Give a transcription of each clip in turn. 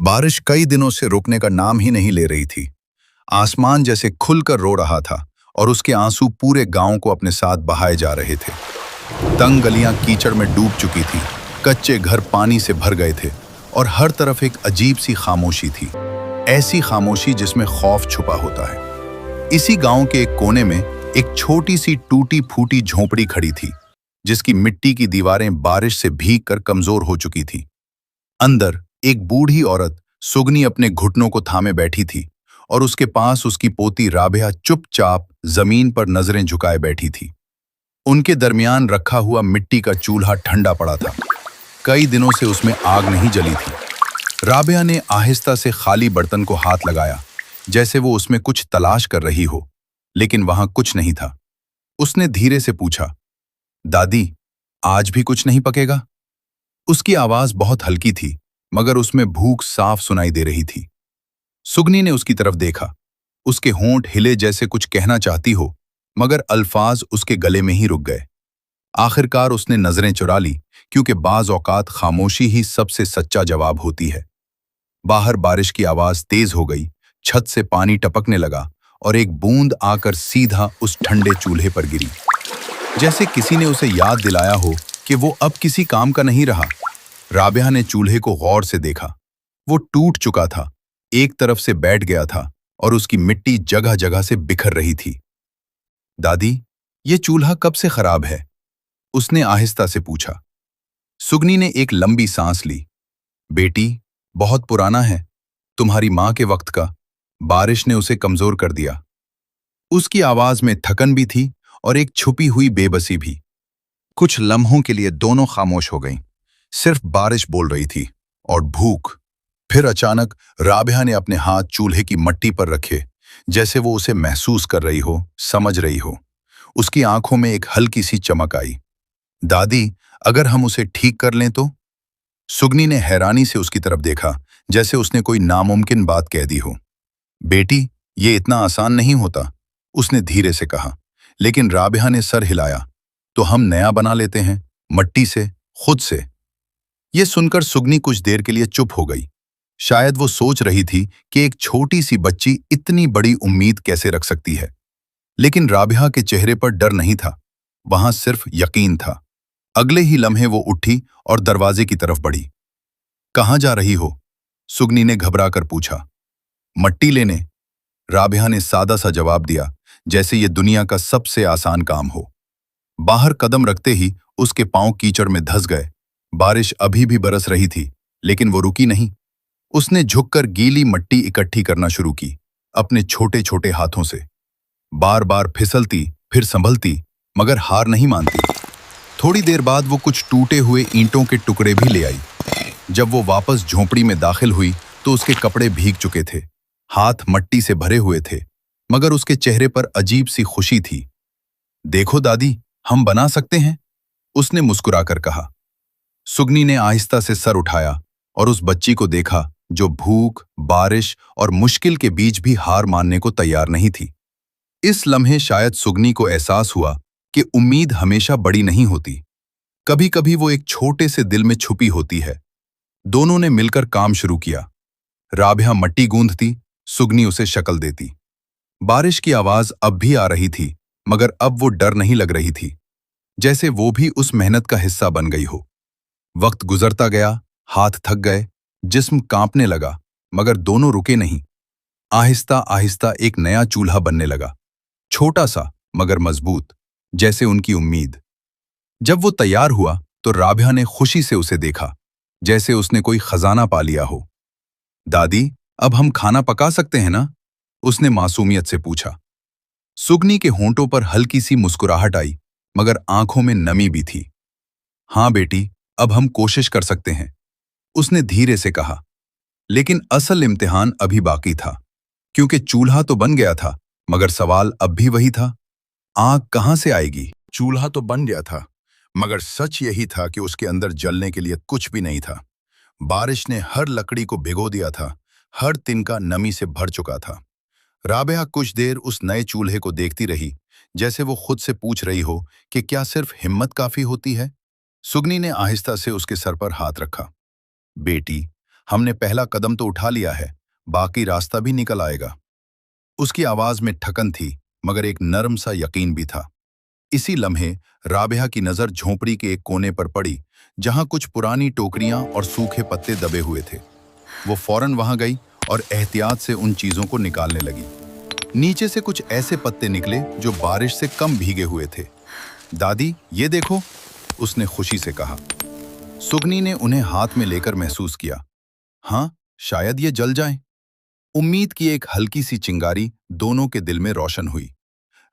बारिश कई दिनों से रुकने का नाम ही नहीं ले रही थी। आसमान जैसे खुलकर रो रहा था और उसके आंसू पूरे गांव को अपने साथ बहाए जा रहे थे। तंग गलियां कीचड़ में डूब चुकी थी, कच्चे घर पानी से भर गए थे और हर तरफ एक अजीब सी खामोशी थी, ऐसी खामोशी जिसमें खौफ छुपा होता है। इसी गांव के एक कोने में एक छोटी सी टूटी फूटी झोंपड़ी खड़ी थी, जिसकी मिट्टी की दीवारें बारिश से भीग कर कमजोर हो चुकी थी। अंदर एक बूढ़ी औरत सुगनी अपने घुटनों को थामे बैठी थी और उसके पास उसकी पोती राबिया चुपचाप जमीन पर नजरें झुकाए बैठी थी। उनके दरमियान रखा हुआ मिट्टी का चूल्हा ठंडा पड़ा था। कई दिनों से उसमें आग नहीं जली थी। राबिया ने आहिस्ता से खाली बर्तन को हाथ लगाया, जैसे वो उसमें कुछ तलाश कर रही हो, लेकिन वहां कुछ नहीं था। उसने धीरे से पूछा, दादी, आज भी कुछ नहीं पकेगा? उसकी आवाज बहुत हल्की थी, मगर उसमें भूख साफ सुनाई दे रही थी। सुगनी ने उसकी तरफ देखा। उसके होंठ हिले जैसे कुछ कहना चाहती हो, मगर अल्फाज उसके गले में ही रुक गए। आखिरकार उसने नजरें चुरा ली, क्योंकि बाज औकात खामोशी ही सबसे सच्चा जवाब होती है। बाहर बारिश की आवाज तेज हो गई, छत से पानी टपकने लगा और एक बूंद आकर सीधा उस ठंडे चूल्हे पर गिरी, जैसे किसी ने उसे याद दिलाया हो कि वो अब किसी काम का नहीं रहा। राबिया ने चूल्हे को गौर से देखा। वो टूट चुका था, एक तरफ से बैठ गया था और उसकी मिट्टी जगह जगह से बिखर रही थी। दादी, ये चूल्हा कब से खराब है? उसने आहिस्ता से पूछा। सुगनी ने एक लंबी सांस ली। बेटी, बहुत पुराना है, तुम्हारी मां के वक्त का। बारिश ने उसे कमजोर कर दिया। उसकी आवाज में थकन भी थी और एक छुपी हुई बेबसी भी। कुछ लम्हों के लिए दोनों खामोश हो गईं। सिर्फ बारिश बोल रही थी और भूख। फिर अचानक राबिया ने अपने हाथ चूल्हे की मट्टी पर रखे, जैसे वो उसे महसूस कर रही हो, समझ रही हो। उसकी आंखों में एक हल्की सी चमक आई। दादी, अगर हम उसे ठीक कर लें तो? सुगनी ने हैरानी से उसकी तरफ देखा, जैसे उसने कोई नामुमकिन बात कह दी हो। बेटी, ये इतना आसान नहीं होता, उसने धीरे से कहा। लेकिन राबिया ने सर हिलाया। तो हम नया बना लेते हैं, मट्टी से, खुद से। ये सुनकर सुगनी कुछ देर के लिए चुप हो गई। शायद वो सोच रही थी कि एक छोटी सी बच्ची इतनी बड़ी उम्मीद कैसे रख सकती है। लेकिन राबिया के चेहरे पर डर नहीं था, वहां सिर्फ यकीन था। अगले ही लम्हे वो उठी और दरवाजे की तरफ बढ़ी। कहाँ जा रही हो? सुगनी ने घबराकर पूछा। मट्टी लेने, राबिया ने सादा सा जवाब दिया, जैसे ये दुनिया का सबसे आसान काम हो। बाहर कदम रखते ही उसके पांव कीचड़ में धंस गए। बारिश अभी भी बरस रही थी, लेकिन वो रुकी नहीं। उसने झुककर गीली मट्टी इकट्ठी करना शुरू की, अपने छोटे छोटे हाथों से। बार बार फिसलती, फिर संभलती, मगर हार नहीं मानती। थोड़ी देर बाद वो कुछ टूटे हुए ईंटों के टुकड़े भी ले आई। जब वो वापस झोंपड़ी में दाखिल हुई तो उसके कपड़े भीग चुके थे, हाथ मट्टी से भरे हुए थे, मगर उसके चेहरे पर अजीब सी खुशी थी। देखो दादी, हम बना सकते हैं, उसने मुस्कुराकर कहा। सुगनी ने आहिस्ता से सर उठाया और उस बच्ची को देखा जो भूख, बारिश और मुश्किल के बीच भी हार मानने को तैयार नहीं थी। इस लम्हे शायद सुगनी को एहसास हुआ कि उम्मीद हमेशा बड़ी नहीं होती, कभी कभी वो एक छोटे से दिल में छुपी होती है। दोनों ने मिलकर काम शुरू किया। राबिया मट्टी गूंथती, सुगनी उसे शक्ल देती। बारिश की आवाज अब भी आ रही थी, मगर अब वो डर नहीं लग रही थी, जैसे वो भी उस मेहनत का हिस्सा बन गई हो। वक्त गुजरता गया, हाथ थक गए, जिस्म कांपने लगा, मगर दोनों रुके नहीं। आहिस्ता आहिस्ता एक नया चूल्हा बनने लगा, छोटा सा मगर मजबूत, जैसे उनकी उम्मीद। जब वो तैयार हुआ तो राबिया ने खुशी से उसे देखा, जैसे उसने कोई खजाना पा लिया हो। दादी, अब हम खाना पका सकते हैं ना? उसने मासूमियत से पूछा। सुगनी के होंठों पर हल्की सी मुस्कुराहट आई, मगर आंखों में नमी भी थी। हाँ बेटी, अब हम कोशिश कर सकते हैं, उसने धीरे से कहा। लेकिन असल इम्तिहान अभी बाकी था, क्योंकि चूल्हा तो बन गया था, मगर सवाल अब भी वही था, आग कहां से आएगी? चूल्हा तो बन गया था, मगर सच यही था कि उसके अंदर जलने के लिए कुछ भी नहीं था। बारिश ने हर लकड़ी को भिगो दिया था, हर तिनका नमी से भर चुका था। राबिया कुछ देर उस नए चूल्हे को देखती रही, जैसे वो खुद से पूछ रही हो कि क्या सिर्फ हिम्मत काफी होती है। सुगनी ने आहिस्ता से उसके सर पर हाथ रखा। बेटी, हमने पहला कदम तो उठा लिया है, बाकी रास्ता भी निकल आएगा। उसकी आवाज में ठकन थी, मगर एक नरम सा यकीन भी था। इसी लम्हे राबिया की नजर झोंपड़ी के एक कोने पर पड़ी, जहां कुछ पुरानी टोकरियां और सूखे पत्ते दबे हुए थे। वो फौरन वहां गई और एहतियात से उन चीजों को निकालने लगी। नीचे से कुछ ऐसे पत्ते निकले जो बारिश से कम भीगे हुए थे। दादी, ये देखो, उसने खुशी से कहा। सुगनी ने उन्हें हाथ में लेकर महसूस किया। हाँ, शायद ये जल जाएं। उम्मीद की एक हल्की सी चिंगारी दोनों के दिल में रोशन हुई।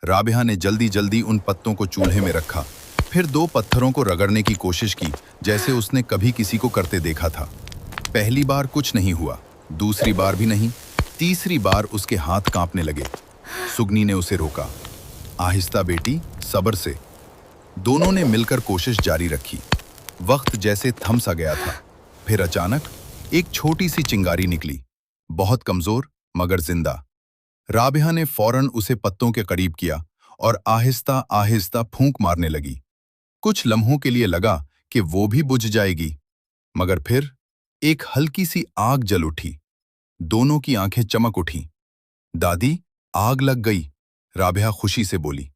राबिया ने जल्दी जल्दी उन पत्तों को चूल्हे में रखा, फिर 2 पत्थरों को रगड़ने की कोशिश की, जैसे उसने कभी किसी को करते देखा था। पहली बार कुछ नहीं हुआ, दूसरी बार भी नहीं, तीसरी बार उसके हाथ कांपने लगे। सुगनी ने उसे रोका। आहिस्ता बेटी, सब्र से। दोनों ने मिलकर कोशिश जारी रखी। वक्त जैसे थम सा गया था। फिर अचानक एक छोटी सी चिंगारी निकली, बहुत कमजोर मगर जिंदा। राबिया ने फौरन उसे पत्तों के करीब किया और आहिस्ता आहिस्ता फूंक मारने लगी। कुछ लम्हों के लिए लगा कि वो भी बुझ जाएगी, मगर फिर एक हल्की सी आग जल उठी। दोनों की आंखें चमक उठीं। दादी, आग लग गई, राबिया खुशी से बोली।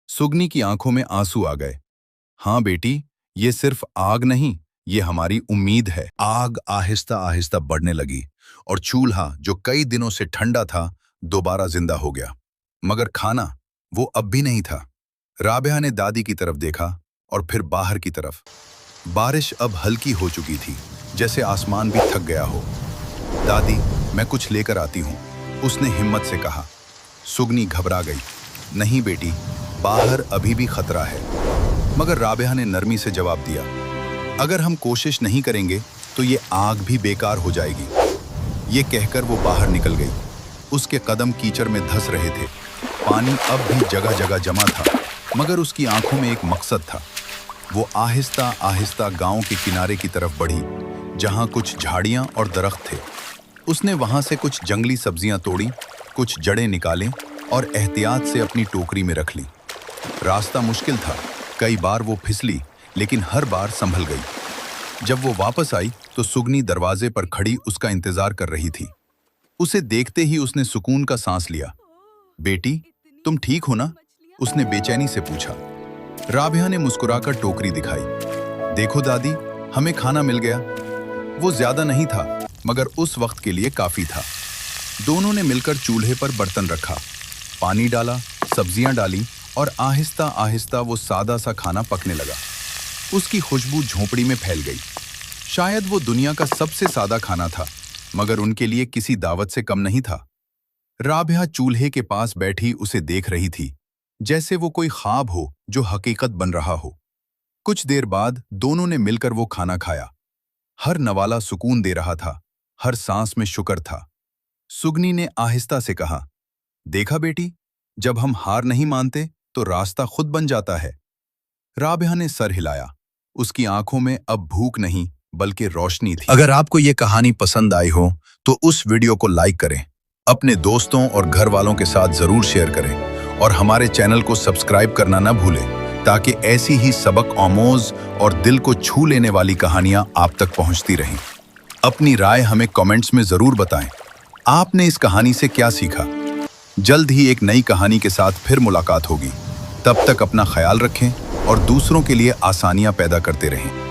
सुगनी की आंखों में आंसू आ गए। हाँ बेटी, ये सिर्फ आग नहीं, ये हमारी उम्मीद है। आग आहिस्ता आहिस्ता बढ़ने लगी और चूल्हा, जो कई दिनों से ठंडा था, दोबारा जिंदा हो गया। मगर खाना, वो अब भी नहीं था। राबिया ने दादी की तरफ देखा और फिर बाहर की तरफ। बारिश अब हल्की हो चुकी थी, जैसे आसमान भी थक गया हो। दादी, मैं कुछ लेकर आती हूँ, उसने हिम्मत से कहा। सुगनी घबरा गई। नहीं बेटी, बाहर अभी भी खतरा है। मगर राबिया ने नरमी से जवाब दिया, अगर हम कोशिश नहीं करेंगे तो ये आग भी बेकार हो जाएगी। ये कहकर वो बाहर निकल गई। उसके कदम कीचड़ में धंस रहे थे। पानी अब भी जगह जगह जमा था, मगर उसकी आंखों में एक मकसद था। वो आहिस्ता आहिस्ता गांव के किनारे की तरफ बढ़ी, जहां कुछ झाड़ियां और दरख्त थे। उसने वहां से कुछ जंगली सब्जियां तोड़ी, कुछ जड़ें निकालें और एहतियात से अपनी टोकरी में रख ली। रास्ता मुश्किल था, कई बार वो फिसली, लेकिन हर बार संभल गई। जब वो वापस आई तो सुगनी दरवाजे पर खड़ी उसका इंतजार कर रही थी। उसे देखते ही उसने सुकून का सांस लिया। बेटी, तुम ठीक हो ना? उसने बेचैनी से पूछा। राबिया ने मुस्कुराकर टोकरी दिखाई। देखो दादी, हमें खाना मिल गया। वो ज्यादा नहीं था, मगर उस वक्त के लिए काफी था। दोनों ने मिलकर चूल्हे पर बर्तन रखा, पानी डाला, सब्जियां डाली और आहिस्ता आहिस्ता वो सादा सा खाना पकने लगा। उसकी खुशबू झोंपड़ी में फैल गई। शायद वो दुनिया का सबसे सादा खाना था, मगर उनके लिए किसी दावत से कम नहीं था। राबिया चूल्हे के पास बैठी उसे देख रही थी, जैसे वो कोई ख्वाब हो जो हकीकत बन रहा हो। कुछ देर बाद दोनों ने मिलकर वो खाना खाया। हर नवाला सुकून दे रहा था, हर सांस में शुक्र था। सुगनी ने आहिस्ता से कहा, देखा बेटी, जब हम हार नहीं मानते तो रास्ता खुद बन जाता है। राबिया ने सर हिलाया। उसकी आंखों में अब भूख नहीं बल्कि रोशनी थी। अगर आपको ये कहानी पसंद आई हो तो उस वीडियो को लाइक करें, अपने दोस्तों और घर वालों के साथ जरूर शेयर करें और हमारे चैनल को सब्सक्राइब करना ना भूलें, ताकि ऐसी ही सबक आमोज और दिल को छू लेने वाली कहानियां आप तक पहुंचती रहें। अपनी राय हमें कमेंट्स में जरूर बताएं। आपने इस कहानी से क्या सीखा? जल्द ही एक नई कहानी के साथ फिर मुलाकात होगी। तब तक अपना ख्याल रखें और दूसरों के लिए आसानियां पैदा करते रहें।